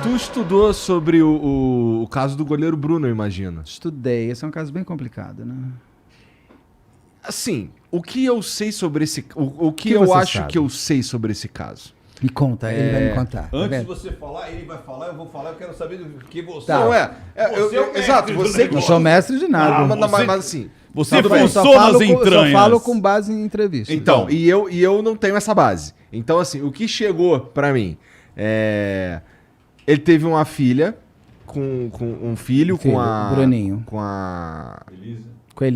Tu estudou sobre o caso do goleiro Bruno, eu imagino. Estudei. Esse é um caso bem complicado, né? Assim, o que eu sei sobre esse... O que Que eu você acho sabe? que eu sei sobre esse caso? Me conta, ele vai me contar. tá Antes de vendo? você falar, ele vai falar, eu vou falar, eu quero saber do que você... Tá. Não, Você é o mestre exato, do você Não negócio. sou mestre de nada. Ah, mas assim... Você Tudo bem. forçou nas Só entranhas. falo com base em entrevista. Então, e eu não tenho essa base. Então, assim, o que chegou pra mim ele teve uma filha com um filho, com a... o Bruninho. Com a... Com a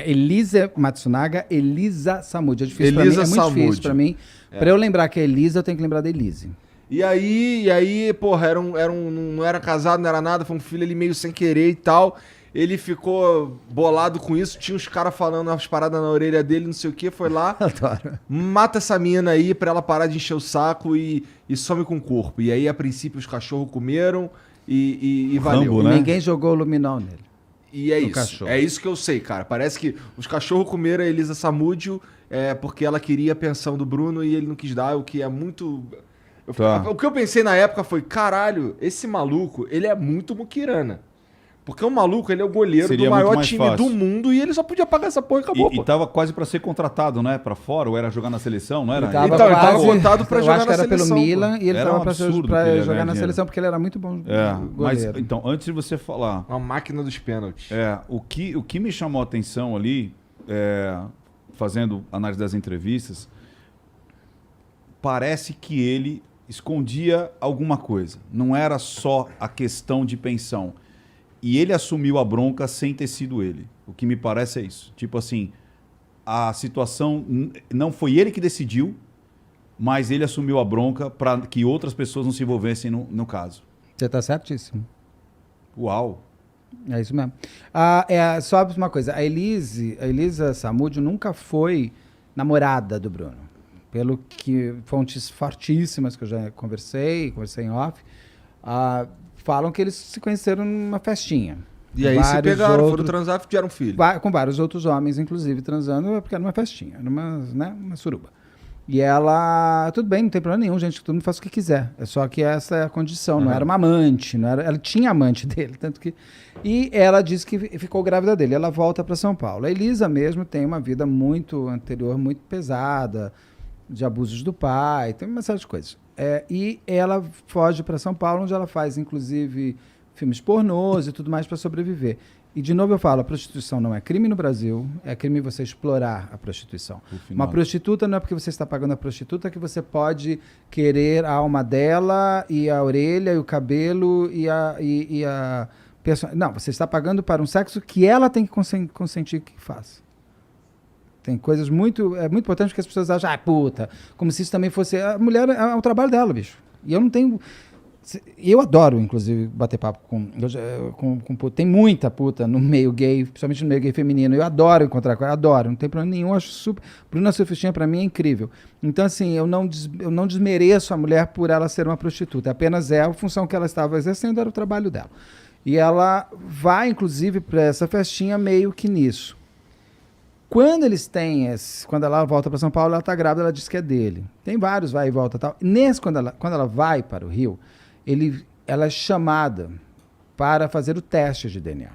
Elisa Matsunaga, Elisa Samud. É difícil pra mim, Elisa é muito Samud. difícil pra mim. Pra eu lembrar que é Elisa, eu tenho que lembrar da Elise. E aí, porra, não era casado, não era nada, foi um filho ali meio sem querer e tal. Ele ficou bolado com isso, tinha uns caras falando umas paradas na orelha dele, não sei o que, foi lá, Adoro. mata essa mina aí pra ela parar de encher o saco e some com o corpo. E aí, a princípio, os cachorros comeram e valeu. Rambo, né? Ninguém jogou luminol nele. E é No isso. cachorro. É isso que eu sei, cara. Parece que os cachorros comeram a Elisa Samúdio porque ela queria a pensão do Bruno e ele não quis dar, o que é muito... Tá. O que eu pensei na época foi, caralho, esse maluco, ele é muito muquirana. Porque o maluco, ele é o goleiro Seria do muito maior mais time fácil. do mundo e ele só podia pagar essa porra e acabou, E pô. tava quase pra ser contratado, né? Pra fora, ou era jogar na seleção, não era? Ele tava Então, ele tava quase- cotado pra eu jogar acho que na era seleção, pelo pô. Milan e ele Era tava um pra absurdo que pra ele ia jogar ganhar na dinheiro. seleção porque ele era muito bom Mas, goleiro. então, antes de você falar, Uma máquina dos pênaltis. o que me chamou a atenção ali, fazendo análise das entrevistas, parece que ele escondia alguma coisa. Não era só a questão de pensão. E ele assumiu a bronca sem ter sido ele. O que me parece é isso. Tipo assim, a situação não foi ele que decidiu, mas ele assumiu a bronca para que outras pessoas não se envolvessem no caso. Você tá certíssimo. Uau! É isso mesmo. Só uma coisa, a Elisa Samúdio nunca foi namorada do Bruno. Pelo que fontes fortíssimas que eu já conversei em off, falam que eles se conheceram numa festinha. E aí se pegaram, foram transar e tiveram um filho. Com vários outros homens, inclusive, transando, porque era uma festinha, era uma suruba. E ela, tudo bem, não tem problema nenhum, gente, todo mundo faz o que quiser. É só que essa é a condição, não era uma amante, ela tinha amante dele, tanto que... E ela disse que ficou grávida dele, ela volta para São Paulo. A Elisa mesmo tem uma vida muito anterior, muito pesada, de abusos do pai, tem uma série de coisas. E ela foge para São Paulo, onde ela faz, inclusive, filmes pornôs e tudo mais para sobreviver. E, de novo, eu falo, a prostituição não é crime no Brasil, é crime você explorar a prostituição. Uma prostituta não é porque você está pagando a prostituta que você pode querer a alma dela e a orelha e o cabelo e a pessoa. Não, você está pagando para um sexo que ela tem que consentir que faça. Tem coisas muito... É muito importante que as pessoas acham, puta, como se isso também fosse... A mulher é o trabalho dela, bicho. E eu não tenho... Eu adoro, inclusive, bater papo com puta. Tem muita puta no meio gay, principalmente no meio gay feminino. Eu adoro encontrar com ela, adoro, não tem problema nenhum. Acho super... Bruna Surfistinha, pra mim, é incrível. Então, assim, eu não desmereço a mulher por ela ser uma prostituta. Apenas a função que ela estava exercendo era o trabalho dela. E ela vai, inclusive, para essa festinha meio que nisso. Quando quando ela volta para São Paulo, ela está grávida, ela diz que é dele. Tem vários vai e volta e tal. Quando ela vai para o Rio, ela é chamada para fazer o teste de DNA.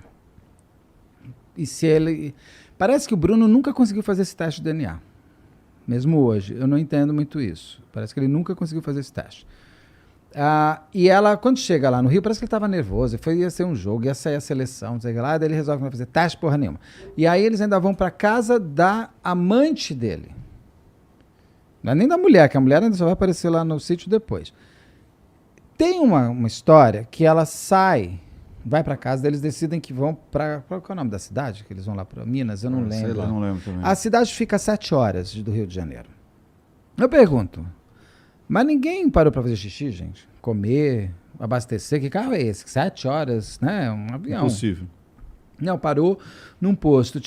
Parece que o Bruno nunca conseguiu fazer esse teste de DNA. Mesmo hoje. Eu não entendo muito isso. Parece que ele nunca conseguiu fazer esse teste. E ela, quando chega lá no Rio, parece que ele estava nervoso. Ia ser um jogo, ia sair a seleção, não sei o que lá. Daí ele resolve que não vai fazer teste porra nenhuma. E aí eles ainda vão para casa da amante dele. Não é nem da mulher, que a mulher ainda só vai aparecer lá no sítio depois. Tem uma história que ela vai para casa, eles decidem que vão para... Qual é o nome da cidade? Que eles vão lá para Minas? Eu não lembro. Sei lá, não lembro também. A cidade fica a 7 horas do Rio de Janeiro. Eu pergunto, mas ninguém parou para fazer xixi, gente? Comer, abastecer, que carro é esse? 7 horas, né? Um avião. Impossível. Não, parou num posto.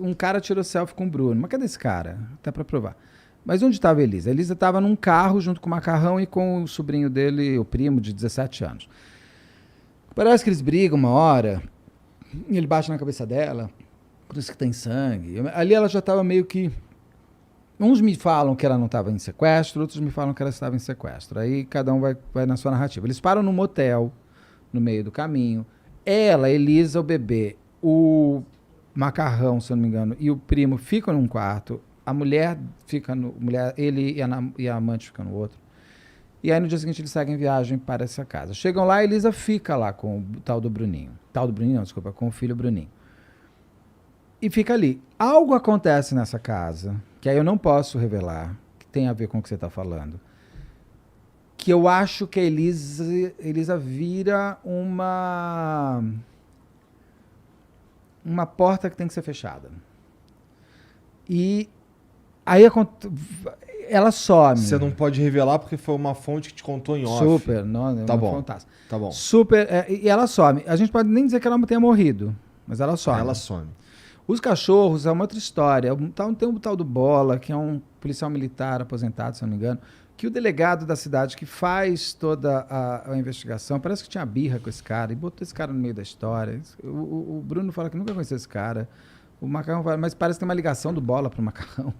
Um cara tirou selfie com o Bruno. Mas cadê esse cara? Até para provar. Mas onde estava a Elisa? A Elisa estava num carro junto com o Macarrão e com o sobrinho dele, o primo, de 17 anos. Parece que eles brigam uma hora, ele bate na cabeça dela, por isso que tem sangue. Ali ela já estava meio que... Uns me falam que ela não estava em sequestro, outros me falam que ela estava em sequestro. Aí cada um vai na sua narrativa. Eles param num motel, no meio do caminho. Ela, Elisa, o bebê, o Macarrão, se eu não me engano, e o primo ficam num quarto. A mulher fica no... ele e a amante ficam no outro. E aí no dia seguinte eles seguem viagem para essa casa. Chegam lá, a Elisa fica lá com o tal do Bruninho. Com o filho Bruninho. E fica ali. Algo acontece nessa casa, que aí eu não posso revelar, que tem a ver com o que você está falando, que eu acho que a Elisa vira uma porta que tem que ser fechada. E aí ela some. Você não pode revelar porque foi uma fonte que te contou em off. Super, não, Tá bom. fantástico. Tá bom. Super, e ela some. A gente pode nem dizer que ela tenha morrido, mas ela some. Ela some. Os cachorros é uma outra história. Tem um tal do Bola, que é um policial militar aposentado, se eu não me engano, que o delegado da cidade que faz toda a investigação, parece que tinha birra com esse cara e botou esse cara no meio da história. O Bruno fala que nunca conheceu esse cara. O Macarrão fala, mas parece que tem uma ligação do Bola pro Macarrão.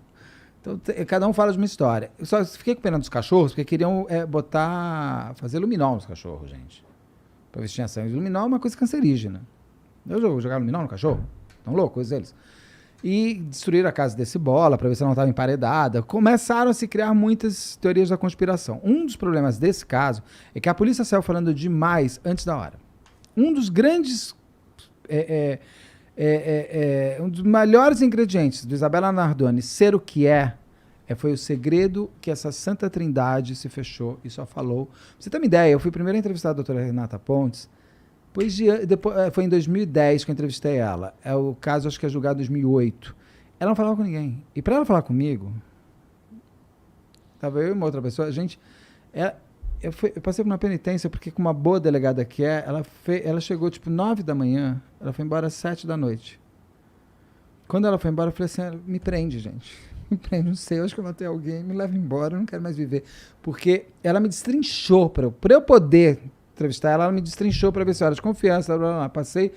Então, cada um fala de uma história. Eu só fiquei com pena dos cachorros, porque queriam fazer luminol nos cachorros, gente. Pra ver se tinha sangue. Luminol é uma coisa cancerígena. Eu jogar luminol no cachorro? Estão loucos eles. E destruíram a casa desse Bola para ver se ela não estava emparedada. Começaram a se criar muitas teorias da conspiração. Um dos problemas desse caso é que a polícia saiu falando demais antes da hora. Um dos grandes... um dos melhores ingredientes do Isabela Nardoni ser o que foi o segredo que essa Santa Trindade se fechou e só falou. Pra você ter uma ideia, eu fui primeiro a entrevistar a doutora Renata Pontes. Depois, foi em 2010 que eu entrevistei ela. O caso, acho que é julgado em 2008. Ela não falava com ninguém. E para ela falar comigo, estava eu e uma outra pessoa, eu passei por uma penitência, porque com uma boa delegada que ela chegou tipo 9 da manhã, ela foi embora às 7 da noite. Quando ela foi embora, eu falei assim, me prende, gente. Me prende, não sei, eu acho que eu matei alguém, me leva embora, eu não quero mais viver. Porque ela me destrinchou, para eu poder... entrevistar ela me destrinchou para ver se era de confiança, blá, blá, blá. Passei,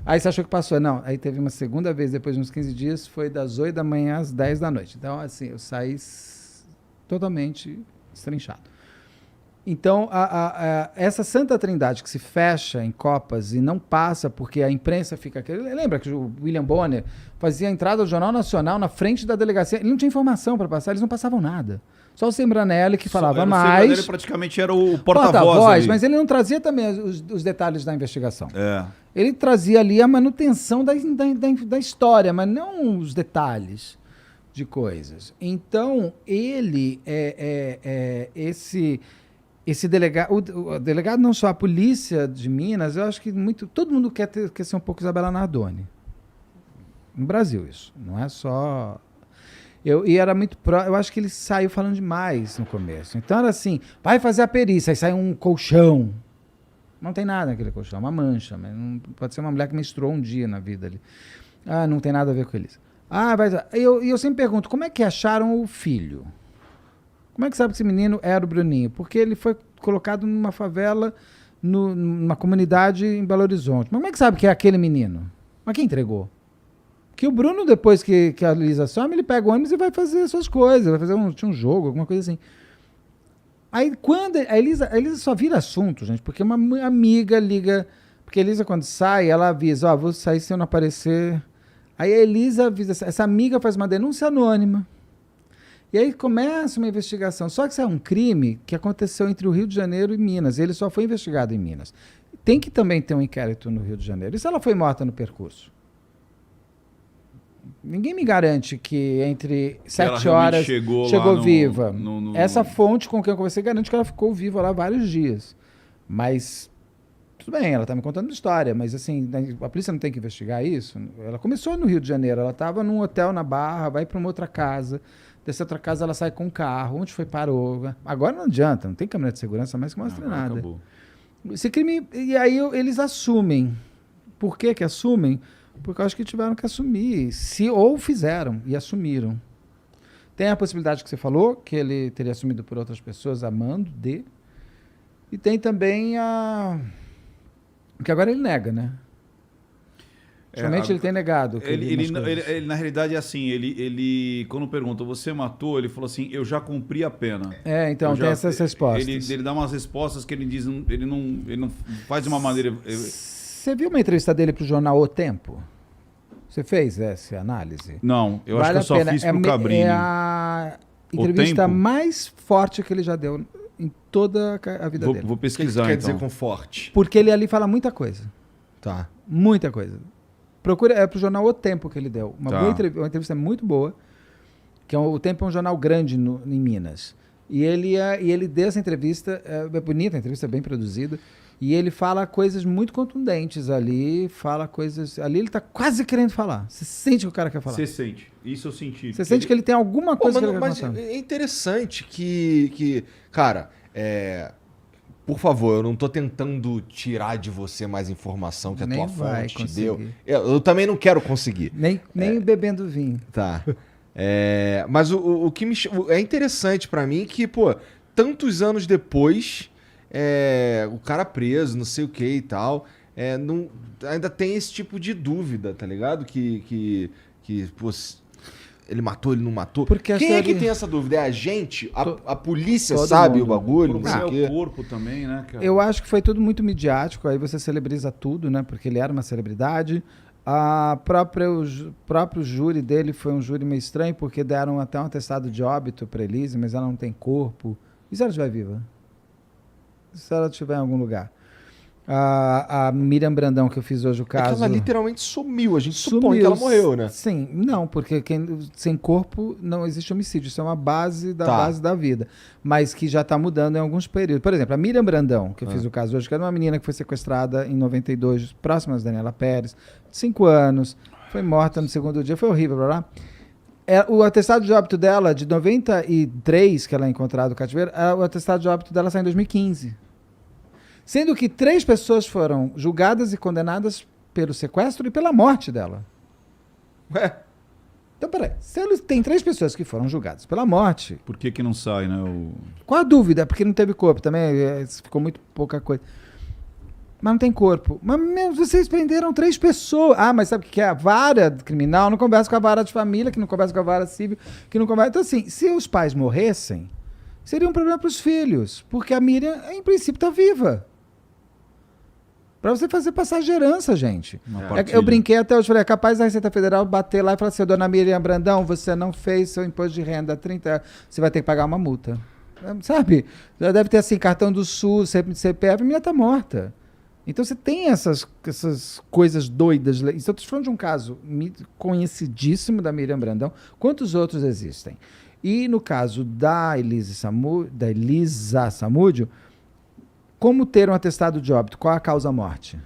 aí você achou que passou? Não, aí teve uma segunda vez, depois de uns 15 dias, foi das 8 da manhã às 10 da noite. Então, assim, eu saí totalmente destrinchado. Então, essa Santa Trindade que se fecha em copas e não passa porque a imprensa fica... Lembra que o William Bonner fazia a entrada do Jornal Nacional na frente da delegacia? Ele não tinha informação para passar, eles não passavam nada. Só o Sembranelli que falava mais. Ele praticamente era o porta-voz. Mas ele não trazia também os detalhes da investigação. É. Ele trazia ali a manutenção da história, mas não os detalhes de coisas. Então, ele esse delegado, o delegado não só a polícia de Minas, eu acho que todo mundo quer ser um pouco Isabela Nardoni. No Brasil, isso. Não é só... E era muito eu acho que ele saiu falando demais no começo. Então era assim, vai fazer a perícia, aí sai um colchão. Não tem nada naquele colchão, é uma mancha, mas não, pode ser uma mulher que menstruou um dia na vida ali. Ah, não tem nada a ver com eles. Eu sempre pergunto, como é que acharam o filho? Como é que sabe que esse menino era o Bruninho? Porque ele foi colocado numa favela, numa comunidade em Belo Horizonte. Mas como é que sabe que é aquele menino? Mas quem entregou? Que o Bruno, depois que a Elisa some, ele pega o ônibus e vai fazer suas coisas, vai fazer um jogo, alguma coisa assim. Aí quando a Elisa só vira assunto, gente, porque uma amiga liga, porque a Elisa quando sai, ela avisa, vou sair se eu não aparecer. Aí a Elisa avisa, essa amiga faz uma denúncia anônima. E aí começa uma investigação. Só que isso é um crime que aconteceu entre o Rio de Janeiro e Minas. Ele só foi investigado em Minas. Tem que também ter um inquérito no Rio de Janeiro. E se ela foi morta no percurso? Ninguém me garante que entre 7 horas chegou viva. Essa fonte com quem eu conversei garante que ela ficou viva lá vários dias. Mas, tudo bem, ela está me contando uma história, mas assim, a polícia não tem que investigar isso. Ela começou no Rio de Janeiro, ela estava num hotel na Barra, vai para uma outra casa, dessa outra casa ela sai com um carro, onde foi, parou. Agora não adianta, não tem câmera de segurança mais que mostre nada. Acabou. Esse crime, e aí eles assumem. Por que assumem? Porque eu acho que tiveram que assumir, ou fizeram e assumiram. Tem a possibilidade que você falou, que ele teria assumido por outras pessoas, amando de. E tem também que agora ele nega, né? Somente ele tem negado. Que Ele, na realidade, é assim, ele quando pergunta, você matou? Ele falou assim, eu já cumpri a pena. Então, tem essas respostas. Ele dá umas respostas que ele diz, ele não faz de uma maneira... Você viu uma entrevista dele pro jornal O Tempo? Você fez essa análise? Não, eu acho que eu só fiz pro Cabrini. É a entrevista mais forte que ele já deu em toda a vida dele. Vou pesquisar, O que quer então. dizer com forte? Porque ele ali fala muita coisa. Tá. Muita coisa. Procura, é pro jornal O Tempo que ele deu. Uma Tá. boa entrevista, uma entrevista muito boa, que O Tempo é um jornal grande em Minas. E ele deu essa entrevista, é bonita, a entrevista é bem produzida, e ele fala coisas muito contundentes ali, ali ele tá quase querendo falar. Você sente que o cara quer falar. Você sente. Isso eu senti. Você sente que ele tem alguma coisa que ele quer mas contar. é interessante que cara, por favor, eu não tô tentando tirar de você mais informação que a Nem tua vai fonte te deu. conseguir. Eu também não quero conseguir. Nem bebendo vinho. Tá. Mas o que é interessante pra mim que, pô, tantos anos depois, o cara preso, não sei o que e tal, ainda tem esse tipo de dúvida, tá ligado? Que pô, ele matou, ele não matou. Porque Quem é que ali- tem essa dúvida? É a gente? A polícia todo sabe mundo. o bagulho? Por Não sei o o quê. corpo também, né, cara? Eu acho que foi tudo muito midiático, aí você celebriza tudo, né? Porque ele era uma celebridade. O próprio júri dele foi um júri meio estranho, porque deram até um atestado de óbito para Elise, mas ela não tem corpo. E se ela estiver viva? Se ela estiver em algum lugar? A Miriam Brandão, que eu fiz hoje o É que caso... ela literalmente sumiu. A gente supõe que ela morreu, né? Sim, não, porque sem corpo não existe homicídio. Isso é uma base da vida. Mas que já está mudando em alguns períodos. Por exemplo, a Miriam Brandão, que eu fiz o caso hoje, que era uma menina que foi sequestrada em 92, próxima da Daniela Pérez, 5 anos, foi morta no segundo dia, foi horrível, blá blá. O atestado de óbito dela, de 93, que ela é encontrada no cativeiro, o atestado de óbito dela sai em 2015. Sendo que 3 pessoas foram julgadas e condenadas pelo sequestro e pela morte dela. Ué, Então, peraí. Se eles tem 3 pessoas que foram julgadas pela morte, Por que não sai, né? qual a dúvida? Porque não teve corpo também, ficou muito pouca coisa. Mas não tem corpo. Mas mesmo vocês prenderam 3 pessoas. Ah, mas sabe o que é? A vara criminal não conversa com a vara de família, que não conversa com a vara civil, que não conversa... Então, assim, se os pais morressem, seria um problema para os filhos. Porque a Miriam, em princípio, está viva. Para você fazer passar de herança, gente. Eu brinquei até hoje, falei, é capaz da Receita Federal bater lá e falar assim, dona Miriam Brandão, você não fez seu imposto de renda 30, você vai ter que pagar uma multa. Sabe? Já deve ter assim, cartão do SUS, CPF, a menina tá morta. Então você tem essas coisas doidas. Então eu tô falando de um caso conhecidíssimo da Miriam Brandão. Quantos outros existem? E no caso da Elisa Samúdio, como ter um atestado de óbito? Qual a causa-morte?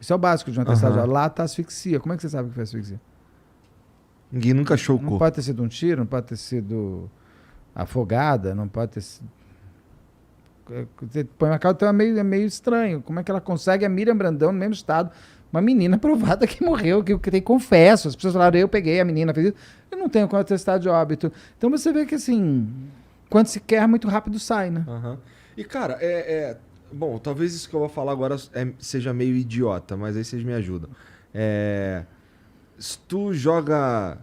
Isso é o básico de um atestado de óbito. Lá está asfixia. Como é que você sabe que foi asfixia? ninguém nunca achou o Não corpo. pode ter sido um tiro, não pode ter sido afogada, não pode ter sido... Você põe uma causa, então é meio estranho. Como é que ela consegue a Miriam Brandão no mesmo estado? Uma menina provada que morreu, que tem confesso. As pessoas falaram, eu peguei a menina, fez isso. Eu não tenho como atestado de óbito. Então você vê que assim, quando se quer, muito rápido sai, né? Aham. E, cara, bom, talvez isso que eu vou falar agora seja meio idiota, mas aí vocês me ajudam. Se tu joga...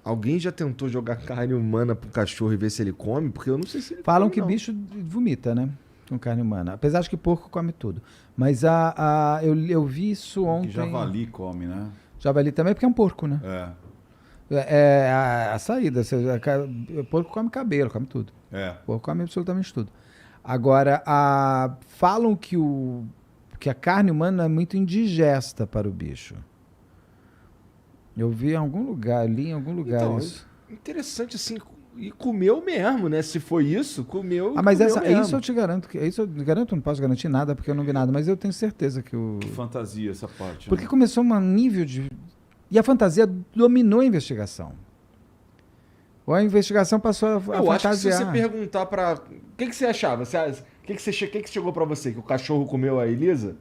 Alguém já tentou jogar carne humana pro cachorro e ver se ele come? Porque eu não sei se ele Falam come, que não. bicho vomita, né? Com carne humana. Apesar de que porco come tudo. Mas eu vi isso ontem. Que javali come, né? Javali também, porque é um porco, né? É a saída. O porco come cabelo, come tudo. O porco come absolutamente tudo. Agora, falam que a carne humana é muito indigesta para o bicho. Eu vi em algum lugar, li em algum lugar Então, isso. interessante assim, e comeu mesmo, né? Se foi isso, comeu. Mas comeu mesmo. isso eu te garanto. Isso eu garanto, não posso garantir nada, porque eu não vi nada, mas eu tenho certeza que o... Que fantasia essa parte. Porque né? começou um nível de... E a fantasia dominou a investigação. Ou a investigação passou a Eu fantasiar. acho que se você perguntar pra... O que você achava? O que chegou pra você? Que o cachorro comeu a Elisa?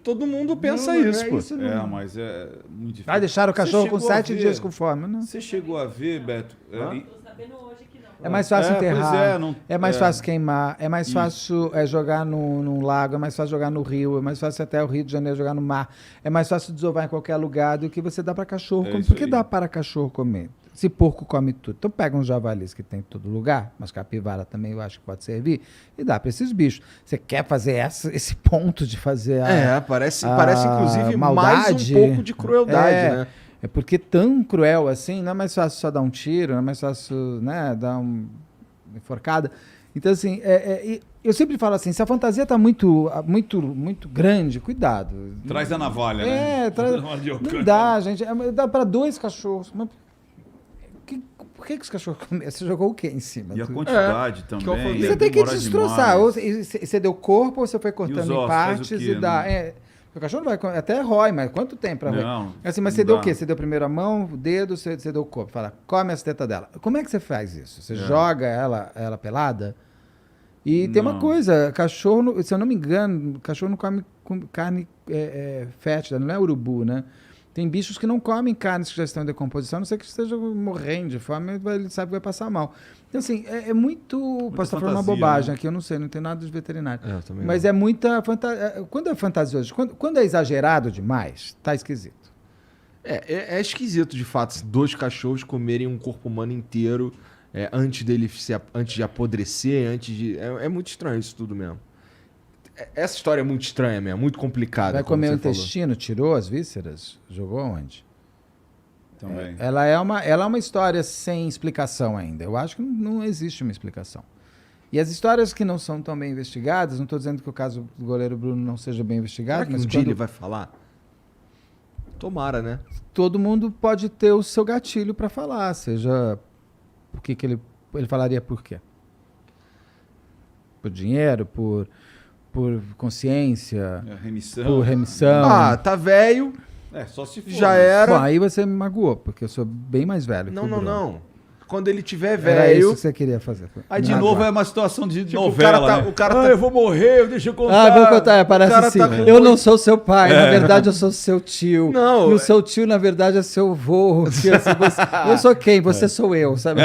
Todo mundo pensa Não, isso, é pô. isso não. Mas é muito difícil. Deixaram o cachorro com Você chegou a 7 ver- dias com fome. Não. Você chegou a ver, Beto? Tô sabendo hoje que não. É mais fácil enterrar, Pois é mais fácil queimar, é mais fácil jogar num lago, é mais fácil jogar no rio, é mais fácil até o Rio de Janeiro jogar no mar, é mais fácil desovar em qualquer lugar do que você dá para cachorro comer. Por que dá para cachorro comer? Se porco come tudo. Então pega uns javalis que tem em todo lugar, mas capivara também eu acho que pode servir, e dá para esses bichos. Você quer fazer esse ponto de fazer parece inclusive maldade, mais um pouco de crueldade, né? É porque tão cruel assim, não é mais fácil só dar um tiro, não é mais fácil, né, dar uma enforcada. Então, assim, eu sempre falo assim, se a fantasia tá muito grande, cuidado. Traz a navalha, né? Não dá, gente. Dá para 2 cachorros. Mas por que os cachorros comem? Você jogou o quê em cima? E a quantidade também. Você tem que destroçar. Ou você deu corpo, ou você foi cortando em partes e dá... O cachorro não vai... Até rói, mas quanto tempo pra roer? Não. Assim, mas você deu o quê? Você deu primeiro a mão, o dedo, você deu o corpo. Fala, come as tetas dela. Como é que você faz isso? Você joga ela pelada? E tem uma coisa, cachorro, se eu não me engano, cachorro não come carne fétida, não é urubu, né? Tem bichos que não comem carnes que já estão em decomposição, a não ser que esteja morrendo de fome, ele sabe que vai passar mal. Então, assim, muito posso estar falando uma bobagem aqui, eu não sei, não tenho nada de veterinário. Mas não. É muita fantasia. Quando é fantasioso, quando é exagerado demais, tá esquisito. É esquisito, de fato, 2 cachorros comerem um corpo humano inteiro antes de apodrecer, É muito estranho isso tudo mesmo. Essa história é muito estranha mesmo, muito complicada. Vai comer o intestino, tirou as vísceras, jogou onde? Também. Ela é uma história sem explicação ainda. Eu acho que não existe uma explicação. E as histórias que não são tão bem investigadas, não estou dizendo que o caso do goleiro Bruno não seja bem investigado, Será que mas um dia ele vai falar? Tomara, né? Todo mundo pode ter o seu gatilho para falar, seja por que ele falaria por quê? Por dinheiro, por consciência, por remissão. Tá velho. Só se for. Já era. Bom, aí você me magoou, porque eu sou bem mais velho. Não. Quando ele tiver velho... Era isso que você queria fazer. Aí, de novo, é uma situação de novela, o cara tá... eu vou morrer, deixa eu contar. Vou contar, parece assim. Eu não sou seu pai, na verdade eu sou seu tio. Não. E o seu tio, na verdade, é seu avô. Eu sou quem? Você sou eu, sabe?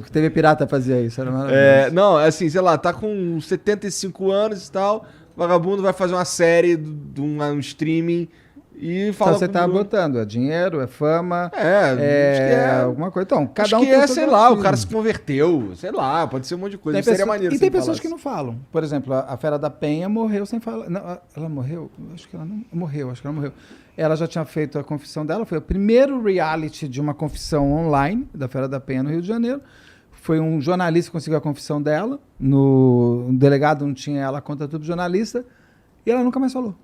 TV Pirata fazia isso, era maravilhoso. Não, assim, sei lá, tá com 75 anos e tal, vagabundo vai fazer uma série de um streaming e fala... Então você tá botando, dinheiro, fama, alguma coisa. Então, cada um tem sei lá, o cara se converteu, sei lá, pode ser um monte de coisa. Seria maneiro. E tem pessoas que não falam. Por exemplo, a Fera da Penha morreu sem falar. Não, ela morreu? Acho que ela não morreu, Ela já tinha feito a confissão dela, foi o primeiro reality de uma confissão online da Fera da Penha no Rio de Janeiro. Foi um jornalista que conseguiu a confissão dela, um delegado não tinha ela, conta tudo jornalista, e ela nunca mais falou.